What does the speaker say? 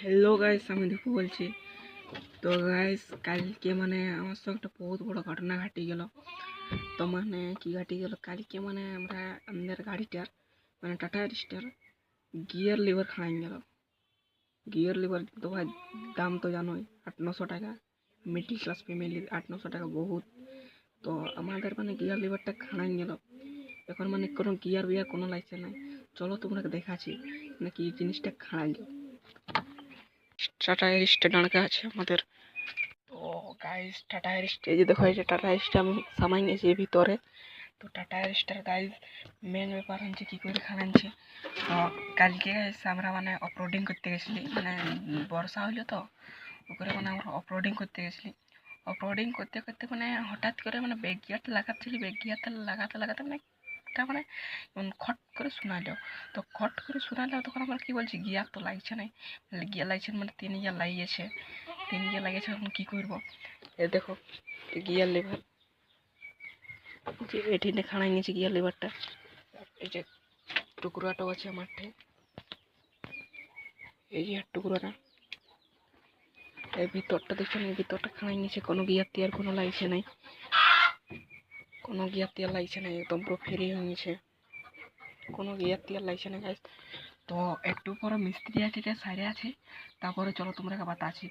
Hello guys, আমি দীপু বলছি। তো গাইস, কালকে মানে আমার সঙ্গে একটা বহুত বড় ঘটনা ঘটে গেল। তো মানে কি ঘটে গেল কালকে, মানে আমরা আমাদের গাড়িটার মানে টাটা স্টার গিয়ার লিভার খাই গেল। গিয়ার লিভার তো ভাই দাম তো জানোই, 800-900 টাকা। মিডিল ক্লাস ফ্যামিলি 800-900 টাকা বহুত। তো আমাদের মানে গিয়ার লিভারটা খাই গেল। এখন মানে কোনো গিয়ার বিয়ার কোনো লাইসেন্স নাই। চলো তোমাকে দেখাচ্ছি মানে কি জিনিসটা খাই গেল। টাটা স্টার ডাঁড়কা আছে আমাদের। তো গাইস, টাটা স্টার, এই দেখো, এই যে টাটা স্টার আমি সামাই গেছি ভিতরে। তো টাটা স্টার গাইস মেন ব্যাপার হচ্ছে কী করে খানাচ্ছে। তো কালকে গাইস আমরা মানে অফরোডিং করতে গেছিলি, মানে বর্ষা হইলো তো ওপরে মানে আমরা অফরোডিং করতে গেছিলি। অফরোডিং করতে করতে মানে হঠাৎ করে মানে ব্রেক গিয়ারটা লাগাচ্ছিলি, ব্রেক গিয়ারটা লাগাতে লাগাতে মানে একটা মানে খট করে শোনালো। তো খট করে শোনালো, তখন আমরা কী বলছি গিয়ার তো লাগছে না। গিয়ার লাগছে মানে 3 গিয়ার লাগিয়েছে, 3 গিয়ার লাগিয়েছে। এখন কী করবো? এ দেখো গিয়ার লিভার, যে এটিনে খাড়াই নিয়েছে গিয়ার লিভারটা। এই যে টুকরাটাও আছে আমারটে, এই যে টুকরাটা, এই ভিতরটা দেখছেন, এই ভিতরটা খাড়াই নিয়েছে। কোনো গিয়ার টিয়ার কোনো লাগছে নাই, কোনো গিয়ার টিয়ার লাগছে না, একদম পুরো ফ্রি হয়ে গেছে, কোনো গিয়ার টিয়ার লাগছে না গাইস। তো একটু পরে মিস্ত্রি আছে, সাইডে আছে, তারপরে চলো তোমরা বাতাছি।